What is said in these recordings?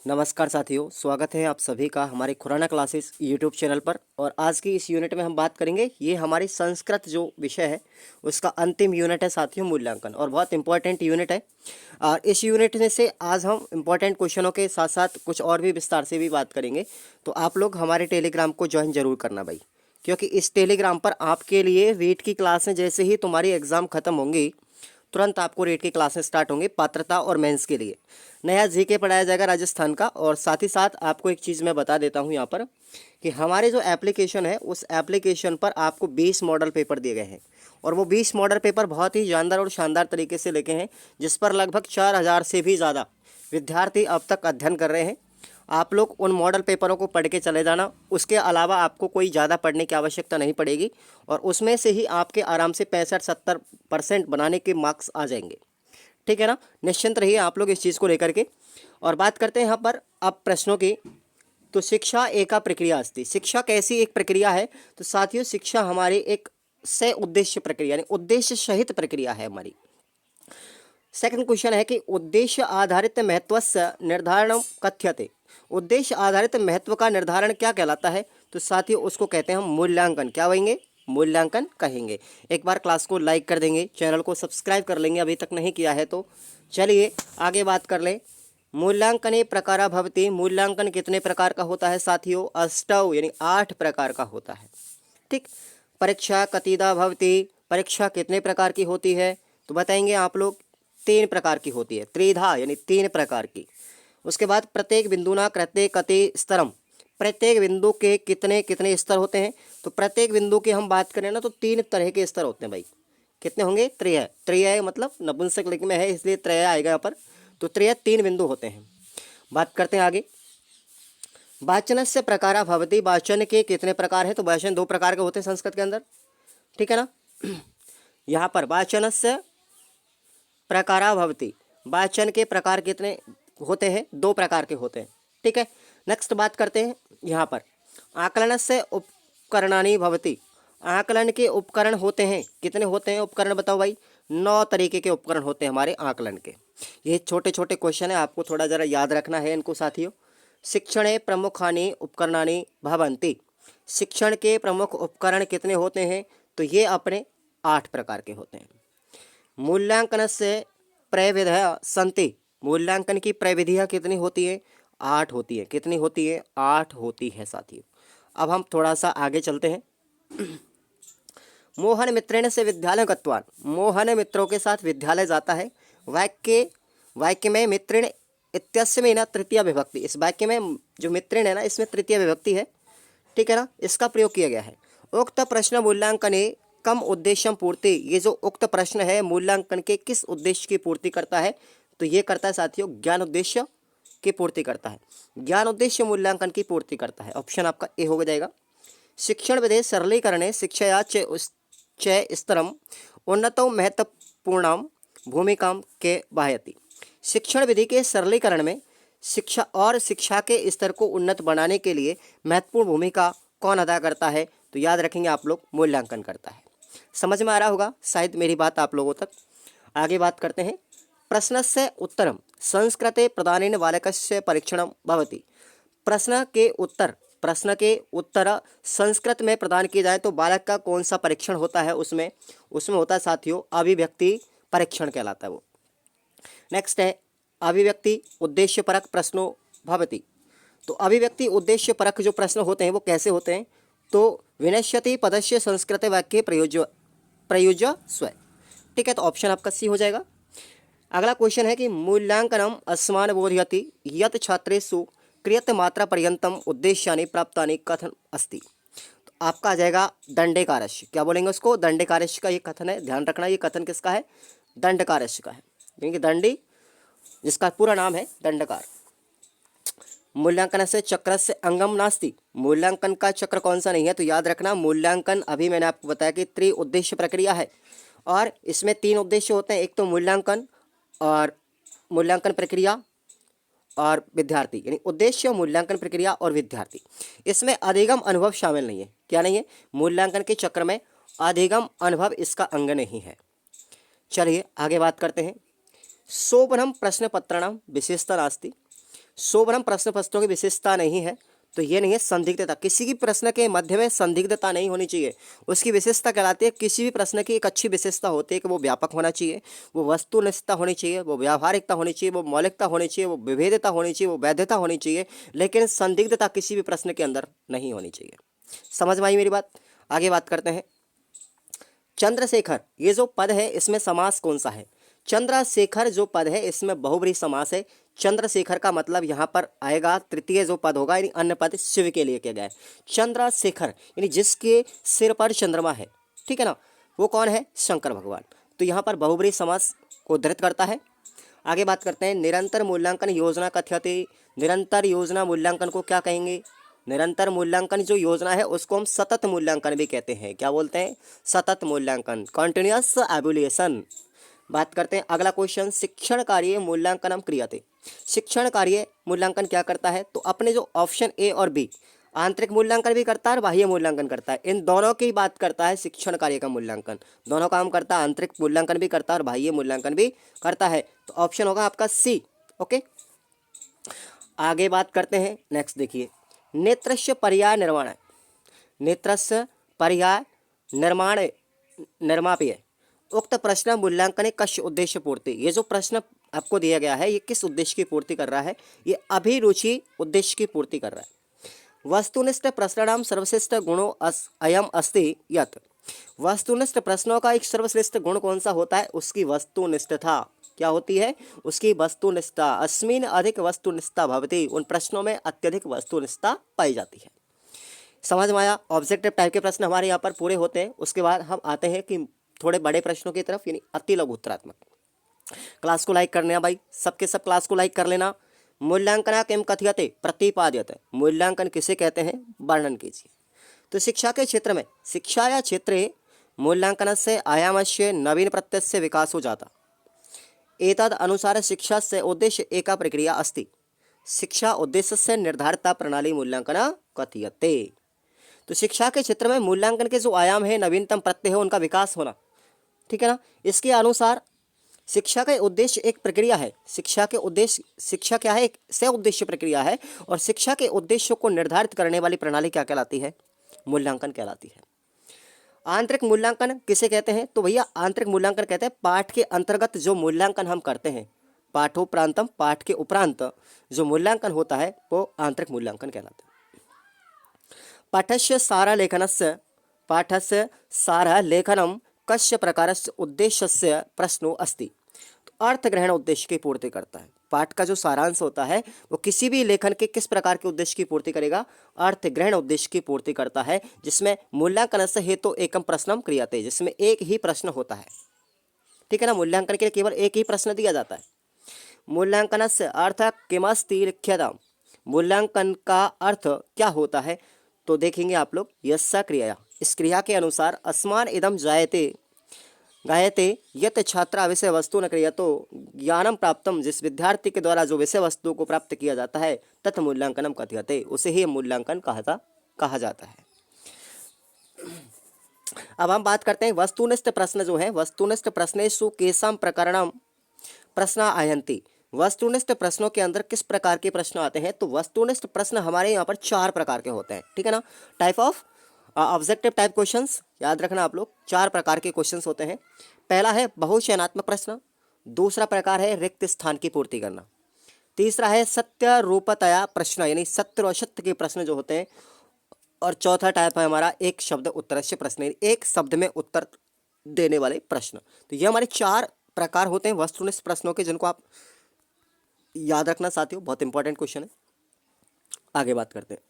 नमस्कार साथियों, स्वागत है आप सभी का हमारे खुराना क्लासेस यूट्यूब चैनल पर। और आज की इस यूनिट में हम बात करेंगे, ये हमारी संस्कृत जो विषय है उसका अंतिम यूनिट है साथियों, मूल्यांकन, और बहुत इंपॉर्टेंट यूनिट है। और इस यूनिट में से आज हम इंपॉर्टेंट क्वेश्चनों के साथ साथ कुछ और भी विस्तार से भी बात करेंगे। तो आप लोग हमारे टेलीग्राम को ज्वाइन जरूर करना भाई, क्योंकि इस टेलीग्राम पर आपके लिए रीट की क्लासें जैसे ही तुम्हारी एग्ज़ाम ख़त्म होंगी तुरंत आपको रेट की क्लासेस स्टार्ट होंगी पात्रता और मेंस के लिए। नया जीके पढ़ाया जाएगा राजस्थान का। और साथ ही साथ आपको एक चीज़ मैं बता देता हूँ यहाँ पर कि हमारे जो एप्लीकेशन है उस एप्लीकेशन पर आपको 20 मॉडल पेपर दिए गए हैं। और वो 20 मॉडल पेपर बहुत ही जानदार और शानदार तरीके से लिखे हैं, जिस पर लगभग 4000 से भी ज़्यादा विद्यार्थी अब तक अध्ययन कर रहे हैं। आप लोग उन मॉडल पेपरों को पढ़ के चले जाना, उसके अलावा आपको कोई ज़्यादा पढ़ने की आवश्यकता नहीं पड़ेगी। और उसमें से ही आपके आराम से 65-70% बनाने के मार्क्स आ जाएंगे। ठीक है ना, निश्चिंत रहिए आप लोग इस चीज़ को लेकर के। और बात करते हैं यहाँ पर अब प्रश्नों की। तो शिक्षा एका प्रक्रिया अस्ति, शिक्षा कैसी एक प्रक्रिया है? तो साथियों, शिक्षा हमारी एक से उद्देश्य प्रक्रिया यानी उद्देश्य सहित प्रक्रिया है हमारी। सेकंड क्वेश्चन है कि उद्देश्य आधारित महत्वस्य निर्धारण कथ्यते, उद्देश्य आधारित महत्व का निर्धारण क्या कहलाता है? तो साथियों, उसको कहते हैं हम मूल्यांकन। क्या कहेंगे? मूल्यांकन कहेंगे। एक बार क्लास को लाइक कर देंगे, चैनल को सब्सक्राइब कर लेंगे अभी तक नहीं किया है तो। चलिए आगे बात कर लें। मूल्यांकने प्रकारा भवति, मूल्यांकन कितने प्रकार का होता है साथियों? अष्टौ यानी 8 प्रकार का होता है। ठीक। परीक्षा कतिदा भवति, परीक्षा कितने प्रकार की होती है? तो बताएंगे आप लोग 3 प्रकार की होती है। त्रिधा यानी 3 प्रकार की। उसके बाद प्रत्येक बिंदुना कृते कति स्तरम, प्रत्येक बिंदु के कितने कितने स्तर होते हैं? तो प्रत्येक बिंदु की हम बात करें ना तो 3 तरह के स्तर होते हैं भाई। कितने होंगे? त्रय। त्रय मतलब नपुंसक लिंग में है इसलिए त्रय आएगा यहाँ पर। तो त्रय 3 बिंदु होते हैं। बात करते हैं आगे। वाचन से प्रकारा भवति, वाचन के कितने प्रकार हैं? तो वाचन 2 प्रकार के होते हैं संस्कृत के अंदर। ठीक है ना। यहाँ पर वाचन से प्रकारा भवति, वाचन के प्रकार कितने होते हैं? 2 प्रकार के होते हैं। ठीक है। नेक्स्ट बात करते हैं यहाँ पर। आकलन से उपकरणानि भवति, आकलन के उपकरण होते हैं। कितने होते हैं उपकरण? बताओ भाई। 9 तरीके के उपकरण होते हैं हमारे आकलन के। ये छोटे छोटे क्वेश्चन है, आपको थोड़ा ज़रा याद रखना है इनको साथियों। शिक्षणे प्रमुखानि उपकरणानि भवन्ति, शिक्षण के प्रमुख उपकरण कितने होते हैं? तो ये अपने 8 प्रकार के होते हैं। मूल्यांकन से प्रविधियाँ सन्ति, मूल्यांकन की प्रविधियाँ कितनी होती है? 8 होती है। कितनी होती है? 8 होती है साथियों। अब हम थोड़ा सा आगे चलते हैं। मोहन मित्रेण से विद्यालय गतवान, मोहन मित्रों के साथ विद्यालय जाता है। वाक्य में मित्रेण इत्यस्य में ना तृतीय विभक्ति, इस वाक्य में जो मित्रेण है ना इसमें तृतीय विभक्ति है। ठीक है ना, इसका प्रयोग किया गया है। उक्त प्रश्न मूल्यांकने कम उद्देश्य पूर्ति, ये जो उक्त प्रश्न है मूल्यांकन के किस उद्देश्य की पूर्ति करता है? तो ये करता है साथियों ज्ञान उद्देश्य की पूर्ति करता है। ज्ञान उद्देश्य मूल्यांकन की पूर्ति करता है। ऑप्शन आपका ए हो जाएगा। शिक्षण विधि सरलीकरणे शिक्षया च स्तरम उन्नतो महत्वपूर्णाम भूमिका के बाहयति, शिक्षण विधि के सरलीकरण में शिक्षा और शिक्षा के स्तर को उन्नत बनाने के लिए महत्वपूर्ण भूमिका कौन अदा करता है? तो याद रखेंगे आप लोग, मूल्यांकन करता है। समझ में आ रहा होगा शायद मेरी बात आप लोगों तक। आगे बात करते हैं। प्रश्नस्य उत्तरम संस्कृते प्रदानेन बालकस्य परीक्षणम भवति, प्रश्न के उत्तर संस्कृत में प्रदान किए जाए तो बालक का कौन सा परीक्षण होता है? उसमें होता है साथियों अभिव्यक्ति परीक्षण कहलाता है वो। नेक्स्ट है अभिव्यक्ति उद्देश्यपरक प्रश्नो भवति, तो अभिव्यक्ति उद्देश्यपरक जो प्रश्न होते हैं वो कैसे होते हैं? तो विनश्यति पदस्य संस्कृत वाक्य प्रयोज्य स्व। ठीक है, तो ऑप्शन आपका सी हो जाएगा। अगला क्वेश्चन है कि मूल्यांकनम अस्मान बोधयति यत छात्रेषु क्रियत मात्रा पर्यंतम उद्देश्यानि प्राप्तानि कथन अस्ति, तो आपका आ जाएगा दंडेकारस्य। क्या बोलेंगे उसको? दंडेकारस्य का ये कथन है, ध्यान रखना। ये कथन किसका है? दंडकारस्य का है, यानी कि दंडी जिसका पूरा नाम है दंडकार। मूल्यांकन से चक्र से अंगम नास्ति, मूल्यांकन का चक्र कौन सा नहीं है? तो याद रखना मूल्यांकन अभी मैंने आपको बताया कि त्रिउद्देश्य प्रक्रिया है और इसमें 3 उद्देश्य होते हैं। एक तो मूल्यांकन और मूल्यांकन प्रक्रिया और विद्यार्थी, यानी उद्देश्य मूल्यांकन प्रक्रिया और विद्यार्थी। इसमें अधिगम अनुभव शामिल नहीं है। क्या नहीं है? मूल्यांकन के चक्र में अधिगम अनुभव इसका अंग नहीं है। चलिए आगे बात करते हैं। सोपनम प्रश्न पत्राणाम विशेषता नास्ति, शोभनम प्रश्न पत्रों की विशेषता नहीं है, तो ये नहीं है संदिग्धता। किसी भी प्रश्न के मध्य में संदिग्धता नहीं होनी चाहिए, उसकी विशेषता कहलाती है। किसी भी प्रश्न की एक अच्छी विशेषता होती है कि वो व्यापक होना चाहिए, वो वस्तुनिष्ठता होनी चाहिए, वो व्यावहारिकता होनी चाहिए, वो मौलिकता होनी चाहिए, वो विभेदता होनी चाहिए, वो वैधता होनी चाहिए, लेकिन संदिग्धता किसी भी प्रश्न के अंदर नहीं होनी चाहिए। समझ में आई मेरी बात? आगे बात करते हैं। चंद्रशेखर, ये जो पद है इसमें समास कौन सा है? चंद्रशेखर जो पद है इसमें बहुब्रीहि समास है। चंद्रशेखर का मतलब यहाँ पर आएगा तृतीय जो पद होगा, यानी अन्य पद शिव के लिए किया गया है। चंद्रशेखर यानी जिसके सिर पर चंद्रमा है, ठीक है ना, वो कौन है? शंकर भगवान। तो यहाँ पर बहुब्रीहि समास को उद्धृत करता है। आगे बात करते हैं। निरंतर मूल्यांकन योजना कथ्यते, निरंतर योजना मूल्यांकन को क्या कहेंगे? निरंतर मूल्यांकन जो योजना है उसको हम सतत मूल्यांकन भी कहते हैं। क्या बोलते हैं? सतत मूल्यांकन, कॉन्टिन्यूअस एवल्यूएशन। बात करते हैं अगला क्वेश्चन। शिक्षण कार्य मूल्यांकनम क्रियते, शिक्षण कार्य मूल्यांकन क्या करता है? तो अपने जो ऑप्शन ए और बी, आंतरिक मूल्यांकन भी करता है और बाह्य मूल्यांकन करता है, इन दोनों की बात करता है शिक्षण कार्य का मूल्यांकन। दोनों काम करता है, आंतरिक मूल्यांकन भी करता है और बाह्य मूल्यांकन भी करता है। तो ऑप्शन होगा आपका सी। ओके, आगे बात करते हैं। नेक्स्ट देखिए, नेत्रस्य पर्याय निर्माण, नेत्रस्य पर्याय निर्माण निर्मापीय उक्त प्रश्न मूल्यांकन कस्य उद्देश्य पूर्ति। ये जो प्रश्न आपको दिया गया है ये किस उद्देश्य की पूर्ति कर रहा है? ये अभिरुचि उद्देश्य की पूर्ति कर रहा है। वस्तुनिष्ठ प्रश्नानां सर्वश्रेष्ठ गुणो अयम अस्ति यत्, वस्तुनिष्ठ प्रश्नों का एक सर्वश्रेष्ठ गुण कौन सा होता है? उसकी वस्तुनिष्ठता। क्या होती है? उसकी वस्तुनिष्ठता। अस्मिन् अधिक वस्तुनिष्ठता भवति, उन प्रश्नों में अत्यधिक वस्तुनिष्ठता पाई जाती है। समझ में आया? ऑब्जेक्टिव टाइप के प्रश्न हमारे यहाँ पर पूरे होते हैं। उसके बाद हम आते हैं कि थोड़े बड़े प्रश्नों की तरफ, यानी अति लघु उत्तरात्मक। क्लास को लाइक करना भाई, सबके सब क्लास को लाइक कर लेना। मूल्यांकन किम कथ्यते प्रतिपाद्यते, मूल्यांकन किसे कहते हैं? वर्णन कीजिए। तो शिक्षा के क्षेत्र में, शिक्षा या क्षेत्रे मूल्यांकनस्य आयामस्य नवीन प्रत्ययस्य विकासो जाता, एतद अनुसार शिक्षा से उद्देश्य एका प्रक्रिया अस्ति, शिक्षा उद्देश्य से निर्धारित प्रणाली मूल्यांकन कथ्यते। तो शिक्षा के क्षेत्र में मूल्यांकन के जो आयाम है, नवीनतम प्रत्यय है, उनका विकास होना, ठीक है ना। इसके अनुसार शिक्षा का उद्देश्य एक प्रक्रिया है। शिक्षा के उद्देश्य, शिक्षा क्या है? एक से उद्देश्य प्रक्रिया है, और शिक्षा के उद्देश्यों को निर्धारित करने वाली प्रणाली क्या कहलाती है? मूल्यांकन कहलाती है। आंतरिक मूल्यांकन किसे कहते हैं? तो भैया आंतरिक मूल्यांकन कहते हैं पाठ के अंतर्गत जो मूल्यांकन हम करते हैं, पाठोपरांतम, पाठ के उपरांत जो मूल्यांकन होता है वो आंतरिक मूल्यांकन कहलाता है। पाठस्य सारा लेखनस्य, पाठस्य सारा लेखनम कस्य प्रकारस्य उद्देश्यस्य प्रश्नो अस्ति, तो अर्थ ग्रहण उद्देश्य की पूर्ति करता है। पाठ का जो सारांश होता है वो किसी भी लेखन के किस प्रकार के उद्देश्य की पूर्ति करेगा? अर्थ ग्रहण उद्देश्य की पूर्ति करता है, जिसमें मूल्यांकनस्य हेतु एकम प्रश्नम क्रियते, जिसमें एक ही प्रश्न होता है, ठीक है ना। मूल्यांकन के लिए केवल एक ही प्रश्न दिया जाता है। मूल्यांकनस्य अर्थ किमस्ति लिख्यताम्, मूल्यांकन का अर्थ क्या होता है? तो देखेंगे आप लोग, यस्सा क्रिया, इस क्रिया के अनुसार अस्मान इदम जायते गायते यत छात्रा विषय वस्तु न क्रियतो ज्ञानम प्राप्तम, जिस विद्यार्थी के द्वारा जो विषय वस्तु को प्राप्त किया जाता है, तत् मूल्यांकनम कथ्यते, उसे ही मूल्यांकन कहा जाता है। अब हम बात करते हैं वस्तुनिष्ठ प्रश्न जो है, वस्तुनिष्ठ प्रश्नेषु केषां प्रकरणम प्रश्न आयन्ति, वस्तुनिष्ठ प्रश्नों के अंदर किस प्रकार के प्रश्न आते हैं? तो वस्तुनिष्ठ प्रश्न हमारे यहाँ पर 4 प्रकार के होते हैं, ठीक है ना। Type of objective type questions, याद रखना आप लोग, 4 प्रकार के क्वेश्चंस होते हैं। पहला है बहुचयनात्मक प्रश्न, दूसरा प्रकार है रिक्त स्थान की पूर्ति करना, तीसरा है सत्य रूपतया प्रश्न, यानी सत्य और असत्य के प्रश्न जो होते हैं, और चौथा टाइप है हमारा एक शब्द उत्तरस्य प्रश्न, एक शब्द में उत्तर देने वाले प्रश्न। तो ये हमारे 4 प्रकार होते हैं वस्तुनिष्ठ प्रश्नों के, जिनको आप याद रखना साथियों, बहुत इंपॉर्टेंट क्वेश्चन है। आगे बात करते हैं।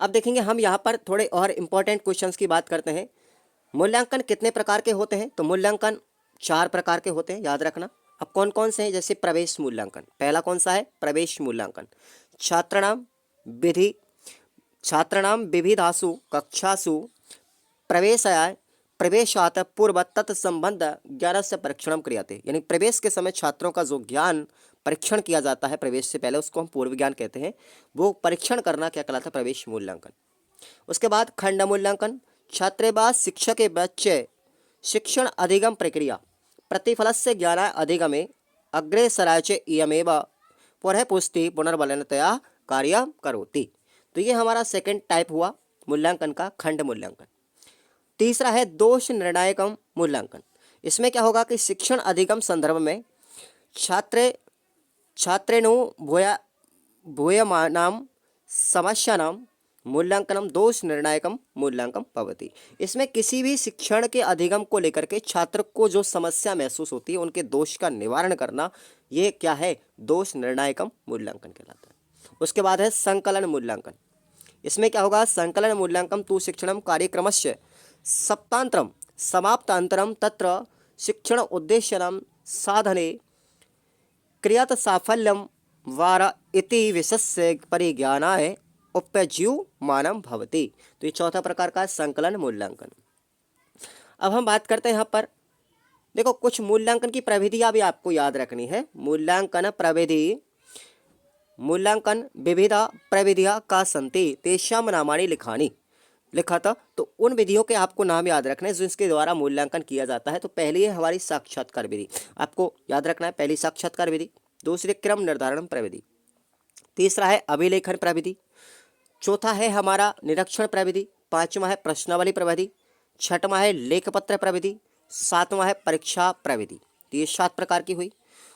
अब देखेंगे हम यहाँ पर थोड़े और इंपॉर्टेंट क्वेश्चंस की बात करते हैं। मूल्यांकन कितने प्रकार के होते हैं? तो मूल्यांकन 4 प्रकार के होते हैं, याद रखना। अब कौन कौन से हैं? जैसे प्रवेश मूल्यांकन, पहला कौन सा है? प्रवेश मूल्यांकन। छात्राणाम विविधासु कक्षासु प्रवेशाय प्रवेशात पूर्व तत्संबंध ज्ञानस्य परीक्षणम क्रियते, यानी प्रवेश के समय छात्रों का जो ज्ञान परीक्षण किया जाता है प्रवेश से पहले, उसको हम पूर्व ज्ञान कहते हैं, वो परीक्षण करना क्या कहलाता है? प्रवेश मूल्यांकन। उसके बाद खंड मूल्यांकन, छात्रे व शिक्षक बच्चे शिक्षण अधिगम प्रक्रिया प्रतिफल से ज्ञान अधिगमे अग्रेसराय च इयमेव पुनः पुनर्बलनतया कार्य करोति। तो ये हमारा सेकंड टाइप हुआ मूल्यांकन का, खंड मूल्यांकन। तीसरा है दोष निर्णायकम मूल्यांकन। इसमें क्या होगा कि शिक्षण अधिगम संदर्भ में छात्रेणु भूयमानां समस्यानां मूल्यांकनम दोष निर्णायकम मूल्यांकन भवति। इसमें किसी भी शिक्षण के अधिगम को लेकर के छात्र को जो समस्या महसूस होती है उनके दोष का निवारण करना, ये क्या है, दोष निर्णायकम मूल्यांकन कहलाता है। उसके बाद है संकलन मूल्यांकन। इसमें क्या होगा, संकलन मूल्यांकन तु शिक्षणम कार्यक्रमस्य सप्तांतरम समाप्तांतरम तत्र शिक्षण उद्देश्यनां साधने क्रियात साफल्यम वारा इति विषस्य परिज्ञानाय उपयुज्यमानं भवति। तो ये चौथा प्रकार का संकलन मूल्यांकन। अब हम बात करते हैं यहाँ पर, देखो कुछ मूल्यांकन की प्रविधियाँ भी आपको याद रखनी है। मूल्यांकन प्रविधि, मूल्यांकन विविधा प्रविधियाँ का सन्ति तेषां नामानि लिखानि लिखा था। तो उन विधियों के आपको नाम याद रखने हैं जिसके द्वारा मूल्यांकन किया जाता है। तो पहली है हमारी साक्षात्कार विधि, आपको याद रखना है, पहली साक्षात्कार विधि। दूसरी क्रम निर्धारण प्रविधि। तीसरा है अभिलेखन प्रविधि। चौथा है हमारा निरीक्षण प्रविधि। पांचवा है प्रश्नावली प्रविधि। छठवां है लेखपत्र प्रविधि। सातवां है परीक्षा प्रविधि। तो ये 7 प्रकार की हुई।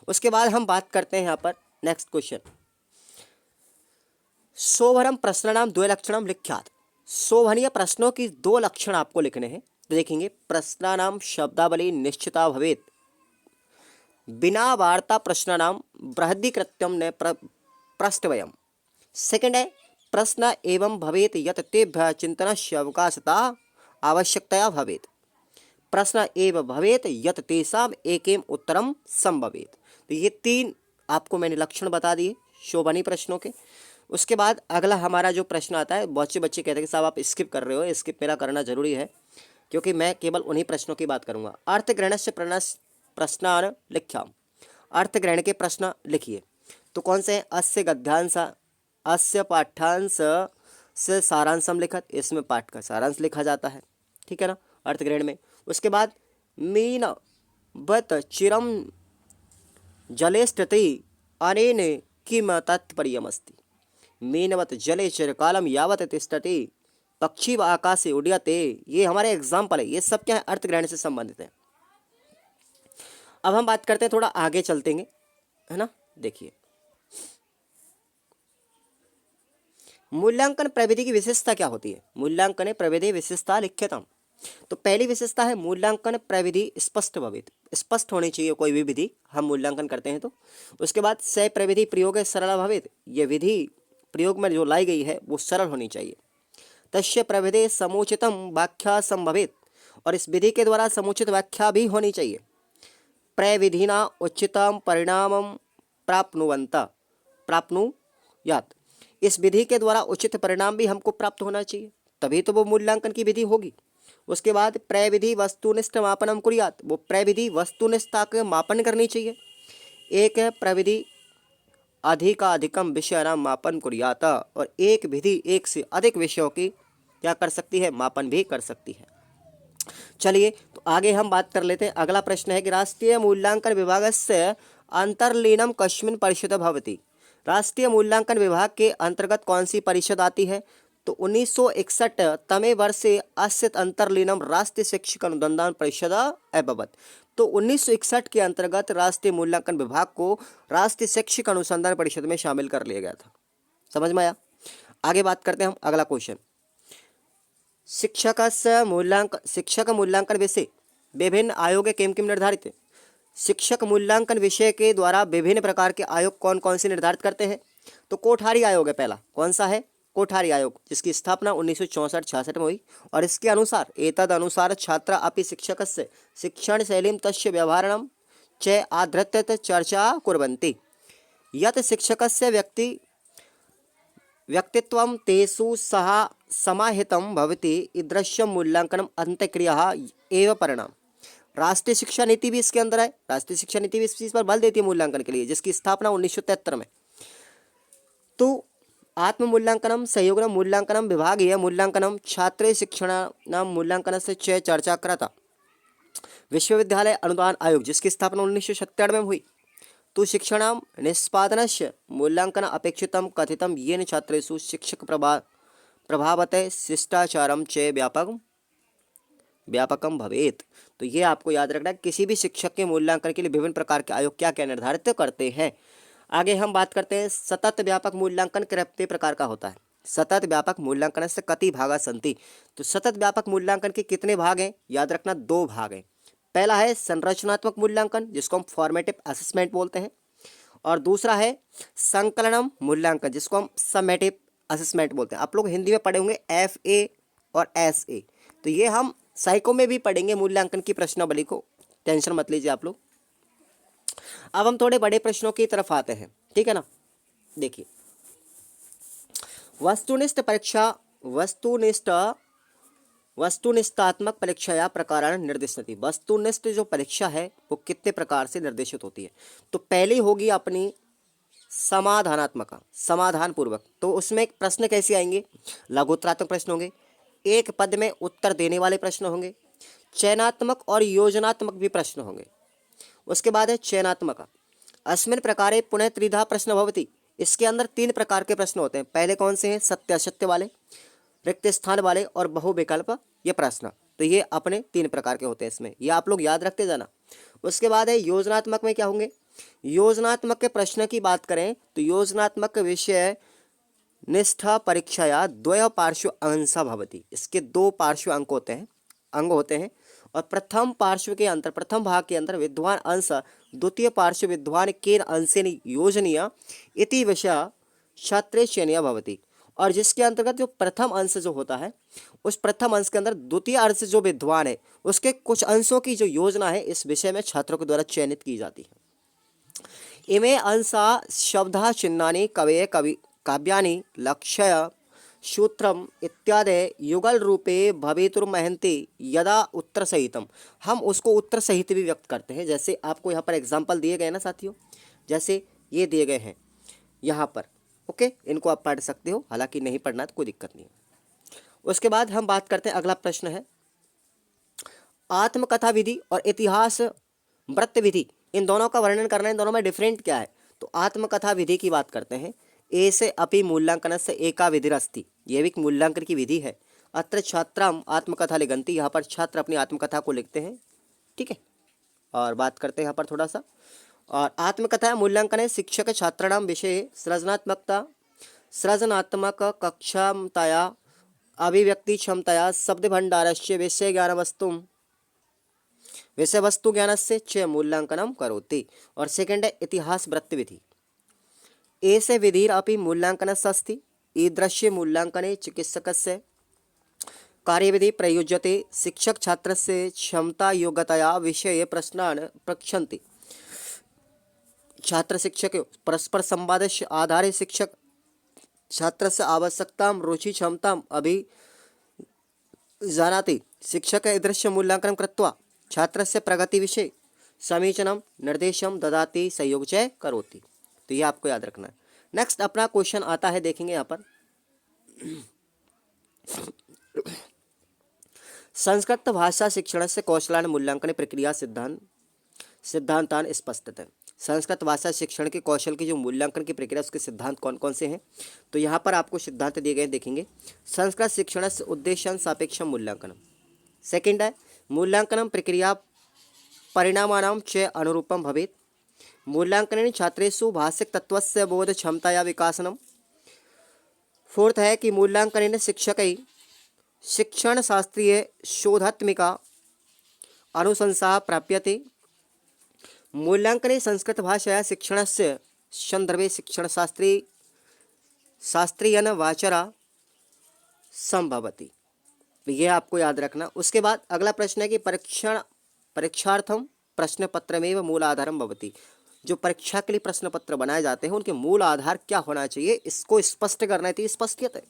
उसके बाद हम बात करते हैं यहाँ पर नेक्स्ट क्वेश्चन, शोभनम प्रश्नानाम 2 लक्षणम लिख्यात। शोभनीय प्रश्नों की 2 लक्षण आपको लिखने हैं। तो देखेंगे, प्रश्नानाम शब्दावली निश्चिता भवेत, बिना वार्ता प्रश्नानाम बृहदीकृत्यम न प्रष्टव्यम। सेकंड है प्रश्न एवं भवेत यत तेभ्यः चिंतनस्य अवकाशता आवश्यकतया भवेत। प्रश्न एवं भवेत यत तेषाम एकेम उत्तरम संभवेत। तो ये 3 आपको मैंने लक्षण बता दिए शोभनीय प्रश्नों के। उसके बाद अगला हमारा जो प्रश्न आता है, बच्चे कहते हैं कि साहब आप स्किप कर रहे हो, स्किप मेरा करना जरूरी है क्योंकि मैं केवल उन्हीं प्रश्नों की बात करूंगा। अर्थग्रहणस्य प्रश्नान लिख्याम। अर्थग्रहण के प्रश्न लिखिए। तो कौन से हैं, अस्य गद्यांश अस्य पाठ्यांश से सारांशम लिखत, इसमें पाठ का सारांश लिखा जाता है, ठीक है ना, अर्थग्रहण में। उसके बाद मीन बत चिरम जलेष्टति अनेन किम तात्पर्यमस्ति। मीनवत जले चिरकालम यावत तिष्ठति पक्षी व आकाशे उड्यते। ये हमारे एग्जाम्पल है, ये सब क्या है, अर्थग्रहण से संबंधित है। अब हम बात करते हैं, थोड़ा आगे चलते हैं, है ना। देखिए, मूल्यांकन प्रविधि की विशेषता क्या होती है। मूल्यांकन प्रविधि विशेषता लिख्यताम। तो पहली विशेषता है मूल्यांकन प्रविधि स्पष्ट भवेत, स्पष्ट होनी चाहिए कोई भी विधि हम मूल्यांकन करते हैं तो। उसके बाद स प्रविधि प्रयोग सरल भवेत, ये विधि प्रयोग में जो लाई गई है वो सरल होनी चाहिए। तस्य प्रविधि समुचितम व्याख्या संभवेत, और इस विधि के द्वारा समुचित व्याख्या भी होनी चाहिए। प्रविधिना उचितम परिणामम प्राप्नुयात्, इस विधि के द्वारा उचित परिणाम भी हमको प्राप्त होना चाहिए, तभी तो वो मूल्यांकन की विधि होगी। उसके बाद प्रविधि वस्तुनिष्ठ मापनम कुर्यात्, वो प्रविधि वस्तुनिष्ठता के मापन करनी चाहिए। एक है प्रविधि अधिकाधिकम विषयानां मापन कुर्यात्, और एक विधि एक से अधिक विषयों की क्या कर सकती है, मापन भी कर सकती है। चलिए तो आगे हम बात कर लेते हैं। अगला प्रश्न है कि राष्ट्रीय मूल्यांकन विभागस्य अंतर्लीनम कस्मिन् परिषद भवति। राष्ट्रीय मूल्यांकन विभाग के अंतर्गत कौन सी परिषद आती है। तो 1961 तमे वर्षे अस्य अंतर्लीनम राष्ट्रीय शैक्षिक अनुसंधान परिषद अभवत्। तो 1961 के अंतर्गत राष्ट्रीय मूल्यांकन विभाग को राष्ट्रीय शैक्षिक अनुसंधान परिषद में शामिल कर लिया गया था। समझ में आया। आगे बात करते हैं हम। अगला क्वेश्चन, शिक्षक मूल्यांकन विषय विभिन्न आयोग किम किम निर्धारित है। शिक्षक मूल्यांकन विषय के द्वारा विभिन्न प्रकार के आयोग कौन कौन से निर्धारित करते हैं। तो कोठारी आयोग है पहला, कौन सा है, कोठारी आयोग, जिसकी स्थापना 1964-66 में हुई। और इसके अनुसार एतद अनुसार छात्रा अपि शिक्षकस्य शिक्षण शैलीं तस्य व्यवहारणं च आधृत्य चर्चा कुर्वन्ति। यत् शिक्षकस्य व्यक्तित्वं तेषु सह समाहितं भवति ईदृशं मूल्यांकनम अंत्यक्रिया एवं परिणाम। राष्ट्रीय शिक्षा नीति भी इसके अंदर है। राष्ट्रीय शिक्षा नीति भी इस चीज पर बल देती है मूल्यांकन के लिए, जिसकी स्थापना 1973 में। तो आत्म मूल्यांकनम सहयोगनम मूल्यांकनम विभागीय मूल्यांकनम छात्र शिक्षण मूल्यांकन से चर्चा करता। विश्वविद्यालय अनुदान आयोग, जिसकी स्थापना 1997 में हुई। तु शिक्षणां निष्पादनस्य मूल्यांकन अपेक्षितं कथितं येन छात्रेषु शिक्षक प्रभावते शिष्टाचारं च व्यापकम भवेत। तो ये आपको याद रखना है, किसी भी शिक्षक के मूल्यांकन के लिए विभिन्न प्रकार के आयोग क्या क्या निर्धारित करते हैं। आगे हम बात करते हैं सतत व्यापक मूल्यांकन कितने प्रकार का होता है। सतत व्यापक मूल्यांकन से कति भागा संति। तो सतत व्यापक मूल्यांकन के कितने भाग हैं, याद रखना 2 भाग हैं। पहला है संरचनात्मक मूल्यांकन जिसको हम फॉर्मेटिव असेसमेंट बोलते हैं, और दूसरा है संकलनम मूल्यांकन जिसको हम समेटिव असेसमेंट बोलते हैं। आप लोग हिंदी में पढ़े होंगे FA और SA, तो ये हम साइको में भी पढ़ेंगे मूल्यांकन की प्रश्नावली को, टेंशन मत लीजिए आप लोग। अब हम थोड़े बड़े प्रश्नों की तरफ आते हैं, ठीक है ना। देखिए वस्तुनिष्ठात्मक परीक्षा या प्रकारण निर्दिष्टति। वस्तुनिष्ठ जो परीक्षा है वो कितने प्रकार से निर्देशित होती है। तो पहली होगी अपनी समाधानात्मक, समाधान पूर्वक। तो उसमें एक प्रश्न कैसे आएंगे, लघुत्तरात्मक प्रश्न होंगे, एक पद में उत्तर देने वाले प्रश्न होंगे, चयनात्मक और योजनात्मक भी प्रश्न होंगे। उसके बाद है चयनात्मक। अस्मिन् प्रकारे पुनः त्रिधा प्रश्न भवति। इसके अंदर 3 प्रकार के प्रश्न होते हैं। पहले कौन से हैं, सत्य असत्य वाले, रिक्त स्थान वाले और बहुविकल्प ये प्रश्न। तो ये अपने 3 प्रकार के होते हैं इसमें, ये आप लोग याद रखते जाना। उसके बाद है योजनात्मक में क्या होंगे। योजनात्मक के प्रश्न की बात करें तो योजनात्मक विषय निष्ठा परीक्षाया द्वय पार्श्व अंशा भवति। इसके 2 पार्श्व अंग होते हैं और प्रथम भाग के अंतर विद्वान अंश द्वितीय पार्श्व विद्वान केन अंशेन योजनीय इति विषय छात्रे चयनीय भवति। और जिसके अंतर्गत जो प्रथम अंश जो होता है उस प्रथम अंश के अंदर द्वितीय अंश जो विद्वान है उसके कुछ अंशों की जो योजना है इस विषय में छात्रों के द्वारा चयनित की जाती है। इमे अंशा शब्दा चिन्हानि कवये काव्यानि लक्ष्य सूत्रम इत्यादि युगल रूपे भवितुर्महन्ति यदा उत्तर सहितम। हम उसको उत्तर सहित भी व्यक्त करते हैं। जैसे आपको यहाँ पर एग्जाम्पल दिए गए ना साथियों, जैसे ये दिए गए हैं यहाँ पर, ओके, इनको आप पढ़ सकते हो, हालांकि नहीं पढ़ना तो कोई दिक्कत नहीं है। उसके बाद हम बात करते हैं, अगला प्रश्न है आत्मकथा विधि और इतिहास वृत्त विधि, इन दोनों का वर्णन करना है, इन दोनों में डिफरेंट क्या है। तो आत्मकथा विधि की बात करते हैं। एसे अपि मूल्यांकनस्य एका विधिरस्ति, यह भी एक मूल्यांकन की विधि है। अत्र छात्राम आत्मकथा लिखन्ति, यहाँ पर छात्र अपनी आत्मकथा को लिखते हैं, ठीक है। और बात करते हैं यहाँ पर थोड़ा सा, और आत्मकथा मूल्यांकन है शिक्षक छात्राणाम विषय सृजनात्मक क्षमताया अभिव्यक्ति क्षमताया शब्द भंडारस्य विषय वस्तु ज्ञानस्य च मूल्यांकनम करोति। और सेकंड है इतिहास वृत्त विधि। एसे विधिरपि मूल्यांकनस्य अस्ति। ईदृश्य मूल्यांकने चिकित्सकस्य कार्यविधि प्रयुज्यते। शिक्षक छात्रस्य क्षमता योग्यताया विषये प्रश्नान् पृच्छन्ति। छात्र शिक्षक परस्पर संवादस्य आधारे शिक्षक छात्रस्य आवश्यकतां रुचि क्षमतां अभिजानाति। शिक्षक ईदृश्य मूल्यांकनं कृत्वा छात्रस्य प्रगति विषये समीचीनं निर्देशं ददाति, सहयोग च करोति। तो ये आपको याद रखना है। नेक्स्ट अपना क्वेश्चन आता है, देखेंगे यहाँ पर संस्कृत भाषा शिक्षण से कौशलान मूल्यांकन प्रक्रिया सिद्धांतान स्पष्टतः। संस्कृत भाषा शिक्षण के कौशल की जो मूल्यांकन की प्रक्रिया उसके सिद्धांत कौन कौन से हैं, तो यहाँ पर आपको सिद्धांत दिए गए देखेंगे। संस्कृत शिक्षण से उद्देश्य सापेक्षम मूल्यांकन। सेकंड है मूल्यांकन प्रक्रिया परिणामानां च अनुरूपम भवेत्। मूल्यांकन छात्रेषु भाषिक तत्वस्य बोध क्षमताया विकासनम। फोर्थ है कि मूल्यांकन शिक्षकै शिक्षण शास्त्रीय शोधात्मिका अनुशंसा प्राप्यते। मूल्यांकने संस्कृत भाषाया शिक्षणस्य संदर्भे शिक्षण शास्त्रीयन वाचरा संभवति। ये आपको याद रखना। उसके बाद अगला प्रश्न है कि परीक्षार्थम प्रश्न पत्र में मूल आधारम भवति। जो परीक्षा के लिए प्रश्न पत्र बनाए जाते हैं उनके मूल आधार क्या होना चाहिए, इसको स्पष्ट करना थी, स्पष्टियत है।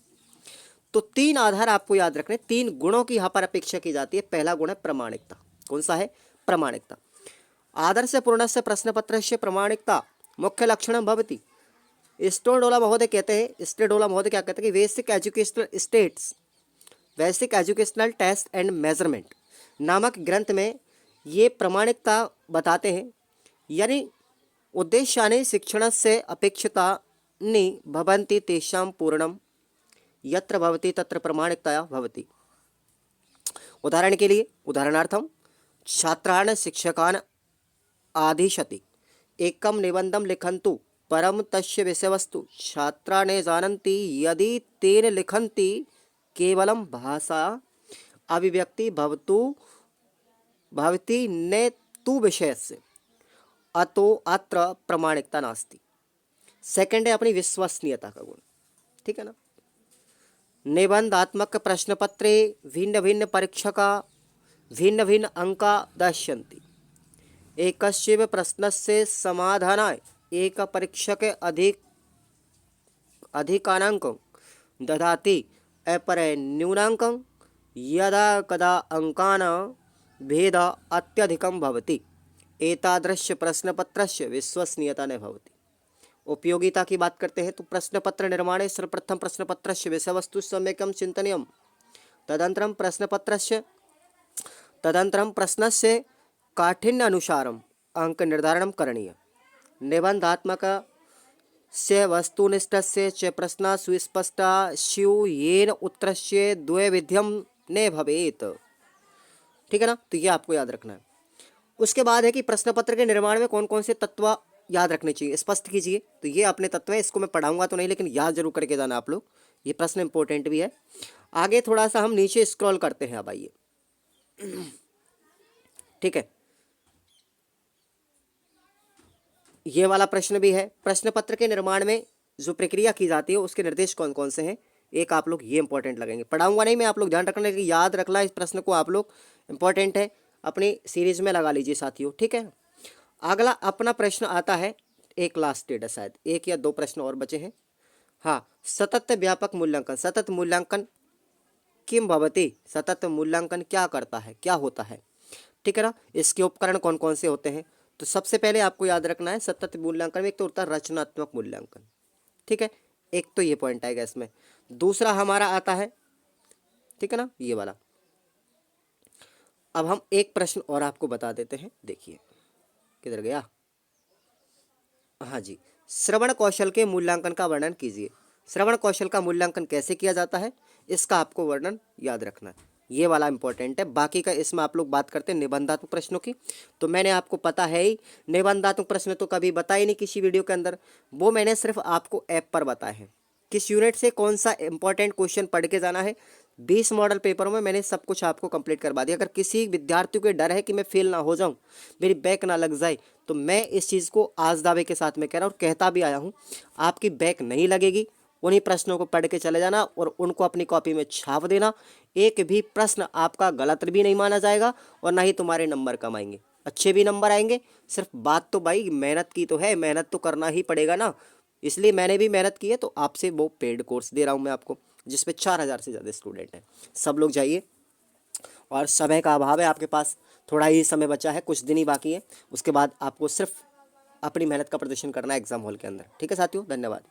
तो 3 आधार आपको याद रखने, 3 गुणों की यहाँ पर अपेक्षा की जाती है। पहला गुण है प्रामाणिकता। कौन सा है, प्रामाणिकता। आदर्श पूर्णस्य प्रश्न पत्र से प्रामाणिकता मुख्य लक्षण भवति। स्टोरडोला महोदय कहते हैं, स्टेडोला महोदय क्या कहते हैं कि basic educational test and measurement नामक ग्रंथ में ये प्रामाणिकता बताते हैं। यानी उद्देश्यानि शिक्षणस्य अपेक्षितानि भवन्ति तेषां पूर्णं यत्र भवति तत्र प्रामाणिकता भवति। उदाहरण के लिए, उदाहरणार्थम छात्रान् शिक्षकान् आदिशति एकं निबन्धं लिखन्तु परं तस्य विषयवस्तु छात्राः न जानन्ति। यदि तेन लिखन्ति केवलं भाषा अभिव्यक्ति भवति न तु विषयस्य, अतो अत्र प्रामाणिकता नास्ति। सेकंड है अपनी विश्वसनीयता का गुण, ठीक है ना। निबंधात्मक प्रश्नपत्रे भिन्न भिन्न परीक्षका भिन्न भिन्न अंका दास्यन्ति। एकस्यैव प्रश्नस्य समाधानाय एक परीक्षक अधिकानाङ्कं ददाति अपरे न्यूनाङ्कं। यदा कदा अंकानां भेदः अत्यधिकं भवति एतादृश प्रश्नपत्रस्य विश्वसनीयता न भवति। उपयोगिता की बात करते हैं तो प्रश्नपत्र निर्माणे सर्वप्रथम प्रश्नपत्रस्य विषयवस्तु सम्यक् चिन्तनीयं। तदनन्तरं प्रश्नस्य काठिन्य अनुसारम् अंक निर्धारणं करणीयम्। निबन्धात्मकस्य वस्तुनिष्ठस्य च प्रश्नाः सुस्पष्टाः स्युः येन उत्तरस्य द्वैविध्यं न भवेत्, ठीक है ना। तो ये आपको याद रखना है। उसके बाद है कि प्रश्न पत्र के निर्माण में कौन कौन से तत्व याद रखने चाहिए, स्पष्ट कीजिए। तो ये अपने तत्व है, इसको मैं पढ़ाऊंगा तो नहीं लेकिन याद जरूर करके जाना आप लोग, ये प्रश्न इंपॉर्टेंट भी है। आगे थोड़ा सा हम नीचे स्क्रॉल करते हैं, अब आइए, ठीक है। ये वाला प्रश्न भी है। प्रश्न पत्र के निर्माण में जो प्रक्रिया की जाती है उसके निर्देश कौन कौन से हैं, एक आप लोग ये इंपॉर्टेंट लगेंगे। पढ़ाऊंगा नहीं मैं, आप लोग ध्यान रखना कि याद रखना इस प्रश्न को आप लोग, इंपॉर्टेंट है, अपनी सीरीज में लगा लीजिए साथियों, ठीक है। अगला अपना प्रश्न आता है, एक लास्ट डेट है, शायद एक या दो प्रश्न और बचे हैं। हाँ, सतत व्यापक मूल्यांकन। सतत मूल्यांकन किम भवति, सतत मूल्यांकन क्या करता है, क्या होता है, ठीक है ना। इसके उपकरण कौन कौन से होते हैं, तो सबसे पहले आपको याद रखना है सतत मूल्यांकन में एक तो होता है रचनात्मक मूल्यांकन, ठीक है, एक तो ये पॉइंट आएगा इसमें। दूसरा हमारा आता है, ठीक है ना, ये वाला। अब हम एक प्रश्न और आपको बता देते हैं, देखिए किधर गया, हाँ जी, श्रवण कौशल के मूल्यांकन का वर्णन कीजिए। श्रवण कौशल का मूल्यांकन कैसे किया जाता है, इसका आपको वर्णन याद रखना है, ये वाला इंपॉर्टेंट है। बाकी का इसमें आप लोग बात करते हैं निबंधात्मक प्रश्नों की, तो मैंने आपको पता है ही, निबंधात्मक प्रश्न तो कभी बताए नहीं किसी वीडियो के अंदर, वो मैंने सिर्फ आपको ऐप पर बताए हैं। किस यूनिट से कौन सा इंपॉर्टेंट क्वेश्चन पढ़ के जाना है, 20 मॉडल पेपरों में मैंने सब कुछ आपको कंप्लीट करवा दिया। अगर किसी विद्यार्थी को डर है कि मैं फेल ना हो जाऊं, मेरी बैक ना लग जाए, तो मैं इस चीज़ को आज दावे के साथ में कह रहा हूँ और कहता भी आया हूँ, आपकी बैक नहीं लगेगी। उन्हीं प्रश्नों को पढ़ के चले जाना और उनको अपनी कॉपी में छाप देना। एक भी प्रश्न आपका गलत भी नहीं माना जाएगा और ना ही तुम्हारे नंबर कम आएंगे, अच्छे भी नंबर आएंगे। सिर्फ बात तो भाई मेहनत की तो है, मेहनत तो करना ही पड़ेगा ना, इसलिए मैंने भी मेहनत की है, तो आपसे वो पेड कोर्स दे रहा हूँ मैं आपको, जिसपे 4000 से ज़्यादा स्टूडेंट हैं। सब लोग जाइए, और समय का अभाव है आपके पास, थोड़ा ही समय बचा है, कुछ दिन ही बाकी है, उसके बाद आपको सिर्फ अपनी मेहनत का प्रदर्शन करना है एग्जाम हॉल के अंदर, ठीक है साथियों, धन्यवाद।